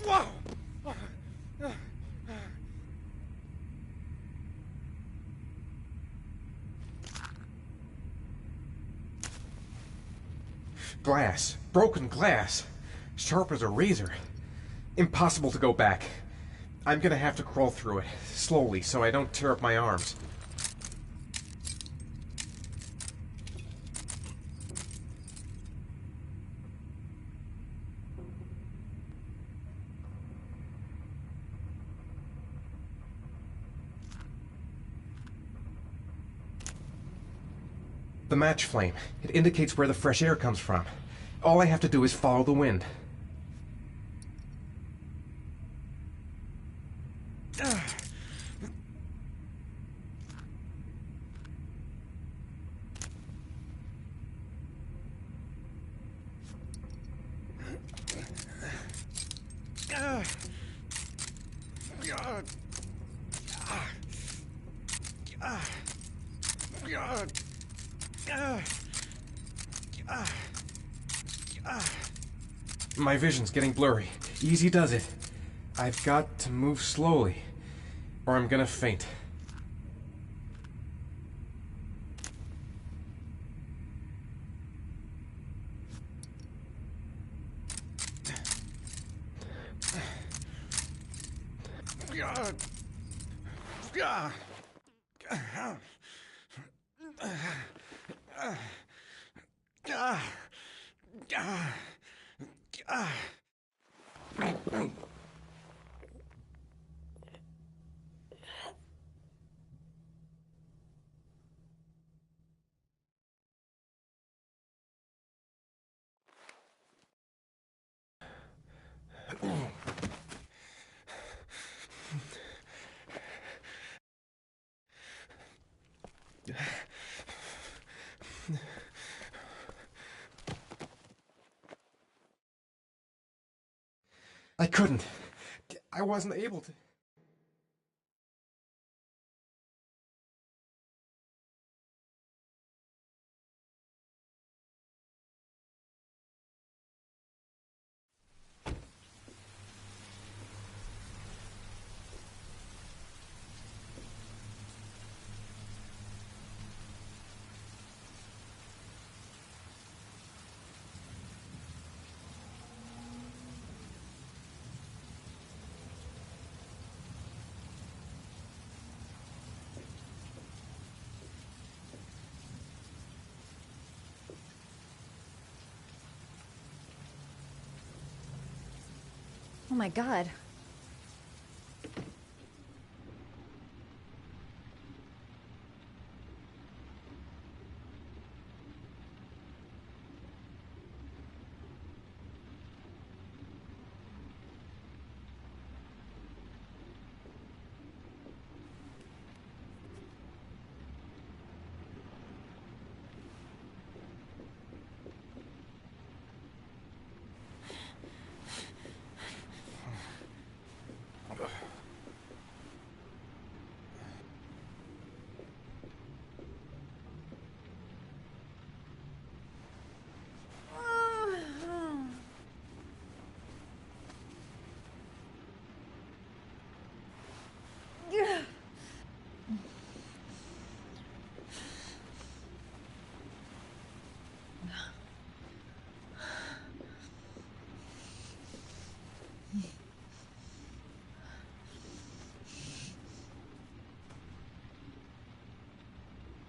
Whoa! Glass. Broken glass. Sharp as a razor. Impossible to go back. I'm gonna have to crawl through it, slowly, so I don't tear up my arms. The match flame. It indicates where the fresh air comes from. All I have to do is follow the wind. My vision's getting blurry. Easy does it. I've got to move slowly, or I'm gonna faint. I couldn't. I wasn't able to. Oh my God.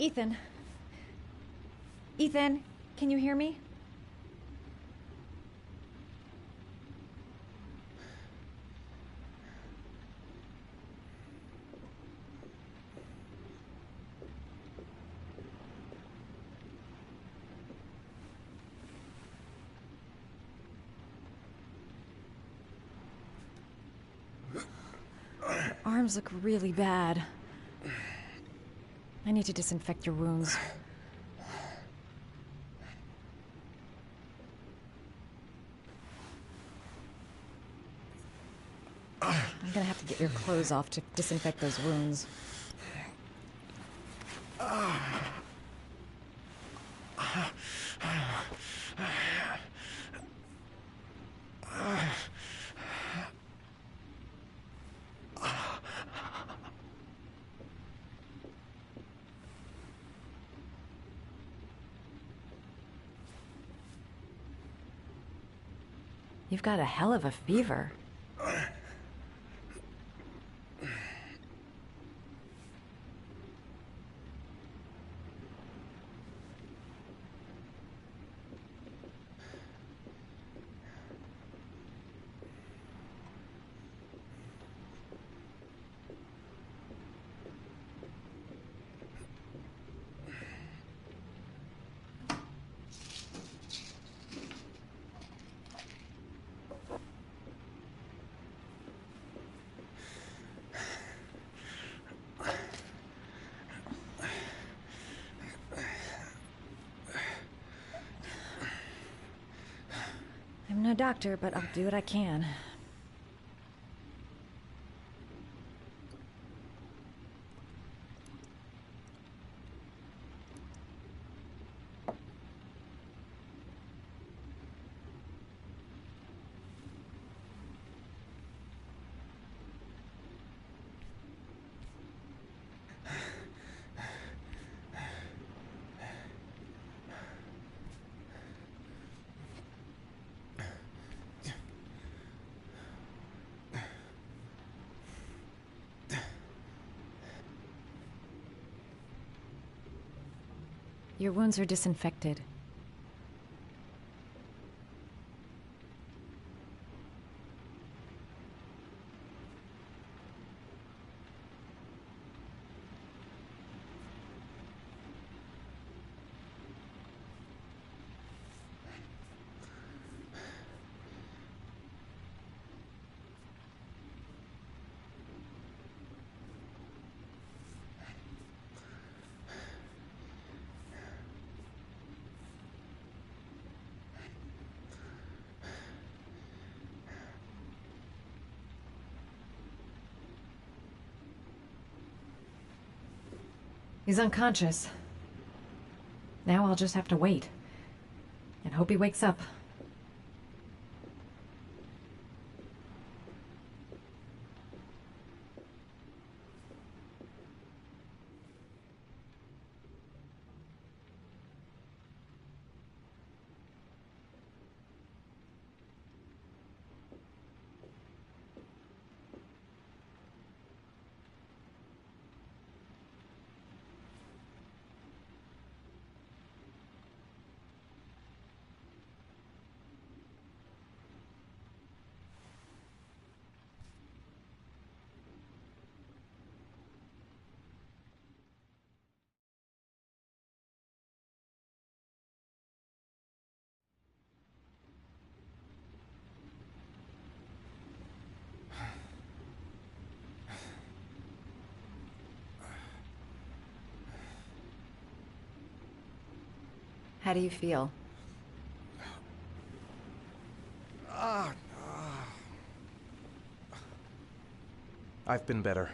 Ethan. Ethan, can you hear me? Your arms look really bad. I need to disinfect your wounds. I'm gonna have to get your clothes off to disinfect those wounds. You've got a hell of a fever. I'm no doctor, but I'll do what I can. Your wounds are disinfected. He's unconscious. Now I'll just have to wait. And hope he wakes up. How do you feel? I've been better.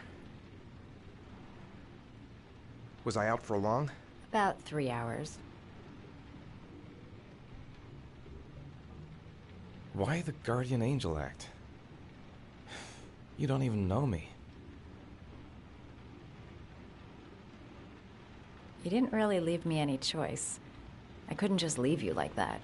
Was I out for long? About 3 hours. Why the guardian angel act? You don't even know me. You didn't really leave me any choice. I couldn't just leave you like that.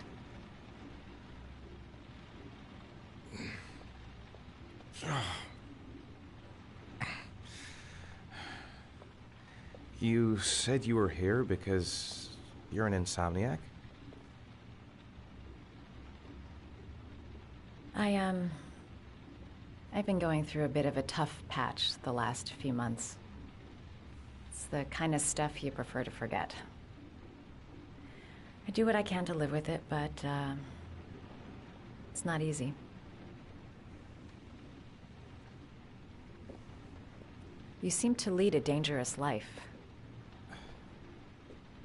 You said you were here because you're an insomniac? I've been going through a bit of a tough patch the last few months. It's the kind of stuff you prefer to forget. I do what I can to live with it, but, it's not easy. You seem to lead a dangerous life.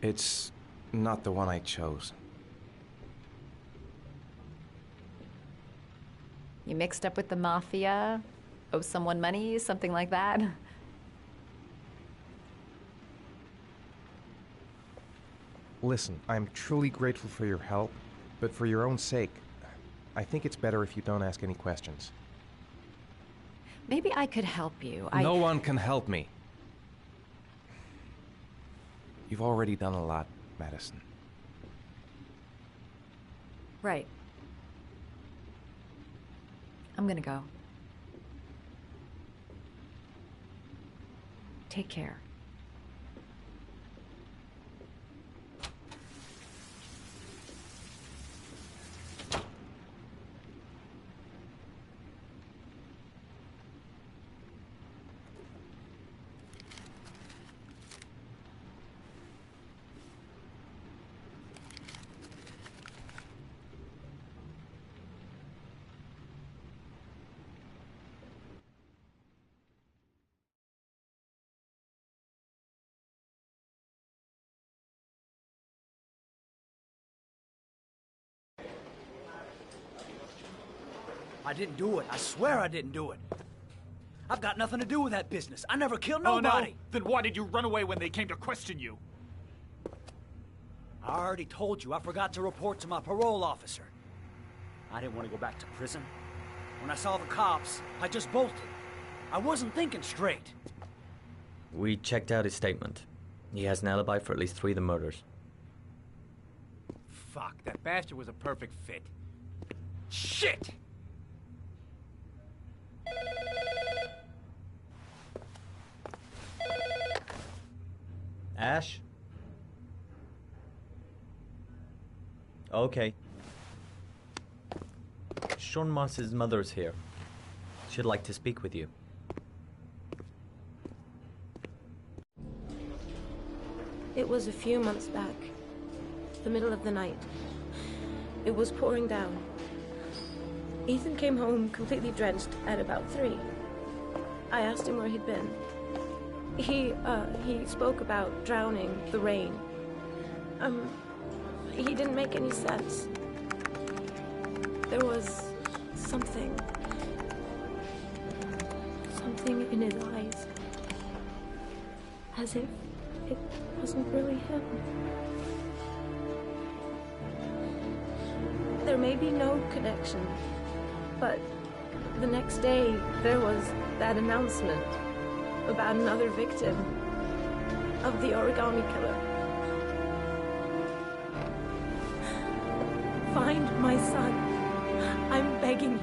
It's not the one I chose. You mixed up with the mafia? Owe someone money? Something like that? Listen, I'm truly grateful for your help, but for your own sake, I think it's better if you don't ask any questions. Maybe I could help you. No one can help me. You've already done a lot, Madison. Right. I'm gonna go. Take care. I didn't do it. I swear I didn't do it. I've got nothing to do with that business. I never killed nobody. Oh, no? Then why did you run away when they came to question you? I already told you I forgot to report to my parole officer. I didn't want to go back to prison. When I saw the cops, I just bolted. I wasn't thinking straight. We checked out his statement. He has an alibi for at least 3 of the murders. Fuck, that bastard was a perfect fit. Shit! Ash? Okay. Sean Moss's mother's here. She'd like to speak with you. It was a few months back. The middle of the night. It was pouring down. Ethan came home completely drenched at about 3. I asked him where he'd been. He spoke about drowning, the rain. He didn't make any sense. There was something in his eyes. As if it wasn't really him. There may be no connection, but the next day there was that announcement about another victim of the origami killer. Find my son. I'm begging you.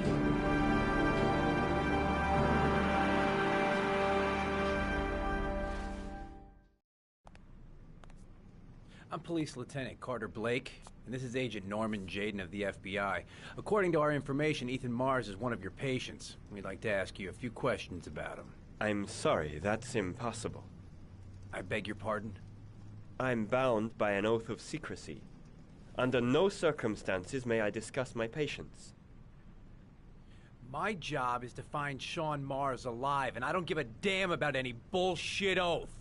I'm Police Lieutenant Carter Blake, and this is Agent Norman Jaden of the FBI. According to our information, Ethan Mars is one of your patients. We'd like to ask you a few questions about him. I'm sorry, that's impossible. I beg your pardon? I'm bound by an oath of secrecy. Under no circumstances may I discuss my patients. My job is to find Sean Mars alive, and I don't give a damn about any bullshit oath.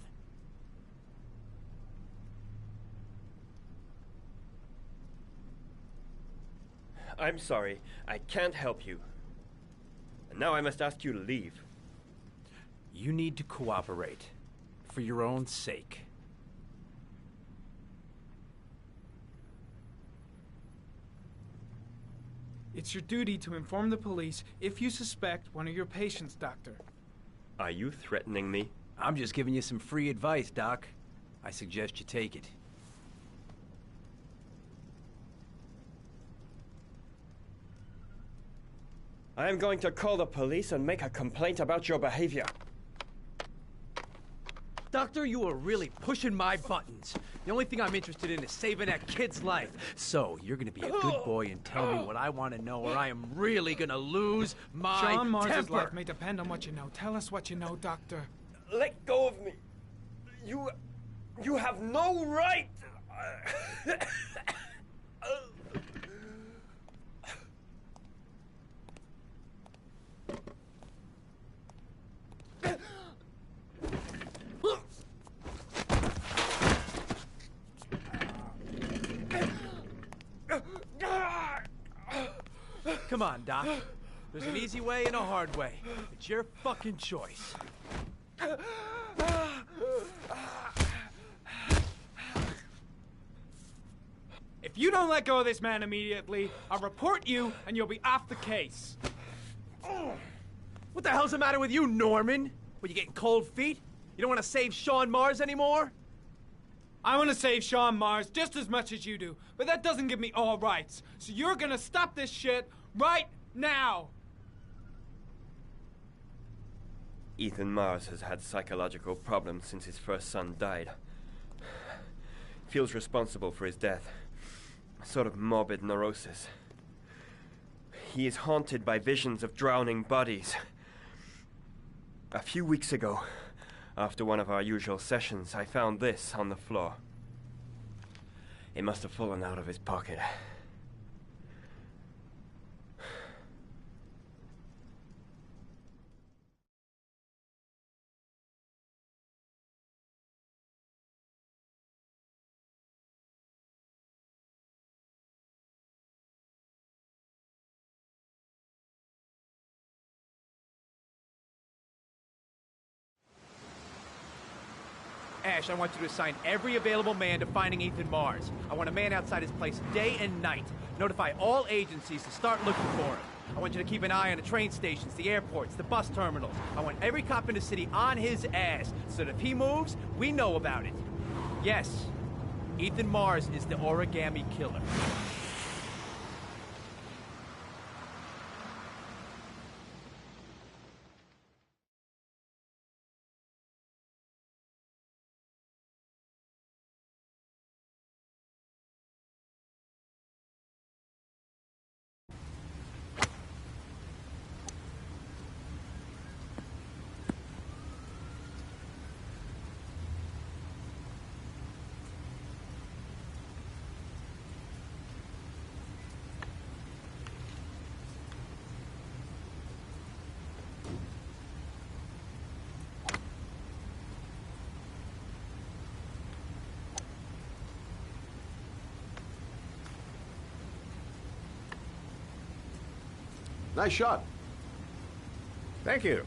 I'm sorry, I can't help you. And now I must ask you to leave. You need to cooperate, for your own sake. It's your duty to inform the police if you suspect one of your patients, Doctor. Are you threatening me? I'm just giving you some free advice, Doc. I suggest you take it. I am going to call the police and make a complaint about your behavior. Doctor, you are really pushing my buttons. The only thing I'm interested in is saving that kid's life. So, you're gonna be a good boy and tell me what I want to know, or I am really gonna lose my Sean Mars's temper. life may depend on what you know. Tell us what you know, Doctor. Let go of me. You have no right. Come on, Doc. There's an easy way and a hard way. It's your fucking choice. If you don't let go of this man immediately, I'll report you and you'll be off the case. What the hell's the matter with you, Norman? What, you getting cold feet? You don't want to save Sean Mars anymore? I want to save Sean Mars just as much as you do, but that doesn't give me all rights. So you're gonna stop this shit right now. Ethan Mars has had psychological problems since his first son died. Feels responsible for his death. A sort of morbid neurosis. He is haunted by visions of drowning bodies. A few weeks ago, after one of our usual sessions, I found this on the floor. It must have fallen out of his pocket. Ash, I want you to assign every available man to finding Ethan Mars. I want a man outside his place day and night. Notify all agencies to start looking for him. I want you to keep an eye on the train stations, the airports, the bus terminals. I want every cop in the city on his ass, so that if he moves, we know about it. Yes, Ethan Mars is the origami killer. Nice shot. Thank you.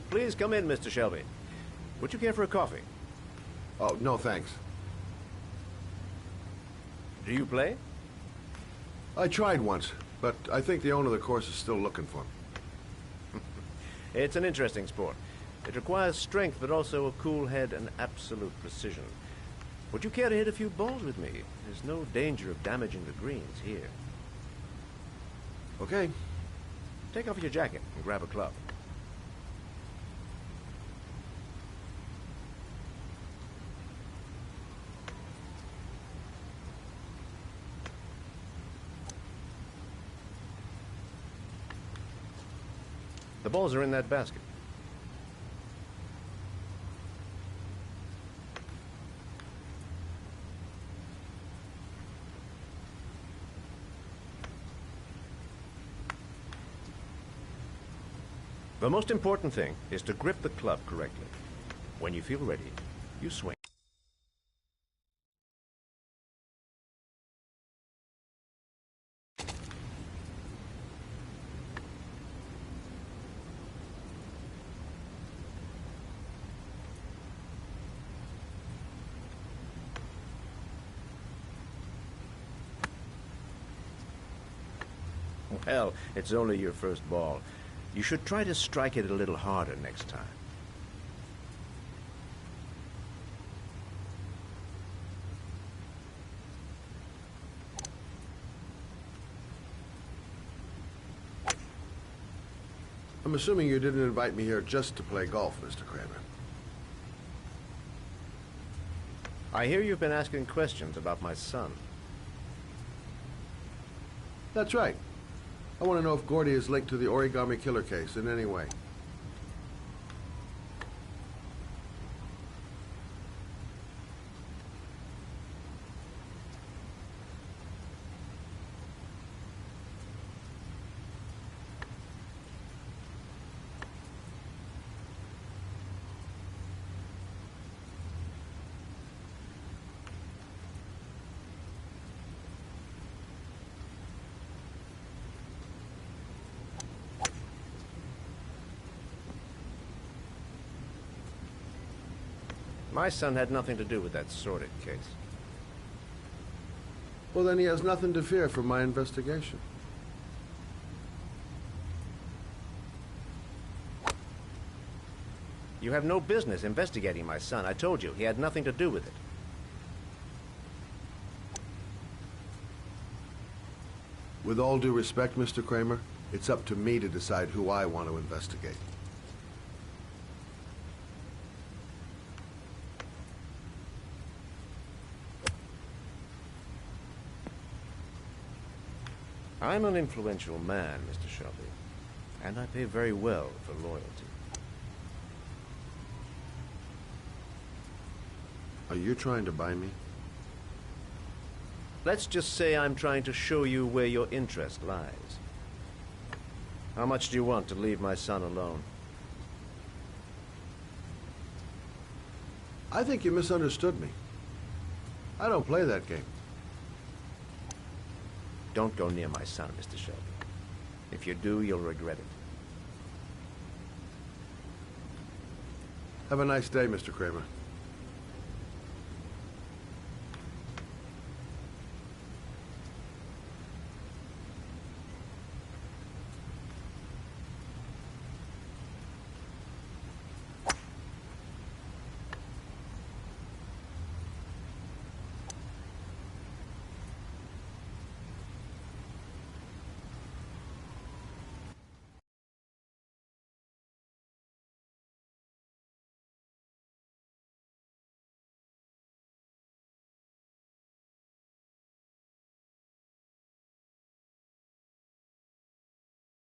Please come in, Mr. Shelby. Would you care for a coffee? Oh, no thanks. Do you play? I tried once, but I think the owner of the course is still looking for me. It's an interesting sport. It requires strength, but also a cool head and absolute precision. Would you care to hit a few balls with me? There's no danger of damaging the greens here. Okay. Take off your jacket and grab a club. The balls are in that basket. The most important thing is to grip the club correctly. When you feel ready, you swing. Well, it's only your first ball. You should try to strike it a little harder next time. I'm assuming you didn't invite me here just to play golf, Mr. Kramer. I hear you've been asking questions about my son. That's right. I want to know if Gordy is linked to the origami killer case in any way. My son had nothing to do with that sordid case. Well, then he has nothing to fear from my investigation. You have no business investigating my son. I told you, he had nothing to do with it. With all due respect, Mr. Kramer, it's up to me to decide who I want to investigate. I'm an influential man, Mr. Shelby, and I pay very well for loyalty. Are you trying to buy me? Let's just say I'm trying to show you where your interest lies. How much do you want to leave my son alone? I think you misunderstood me. I don't play that game. Don't go near my son, Mr. Shelby. If you do, you'll regret it. Have a nice day, Mr. Kramer.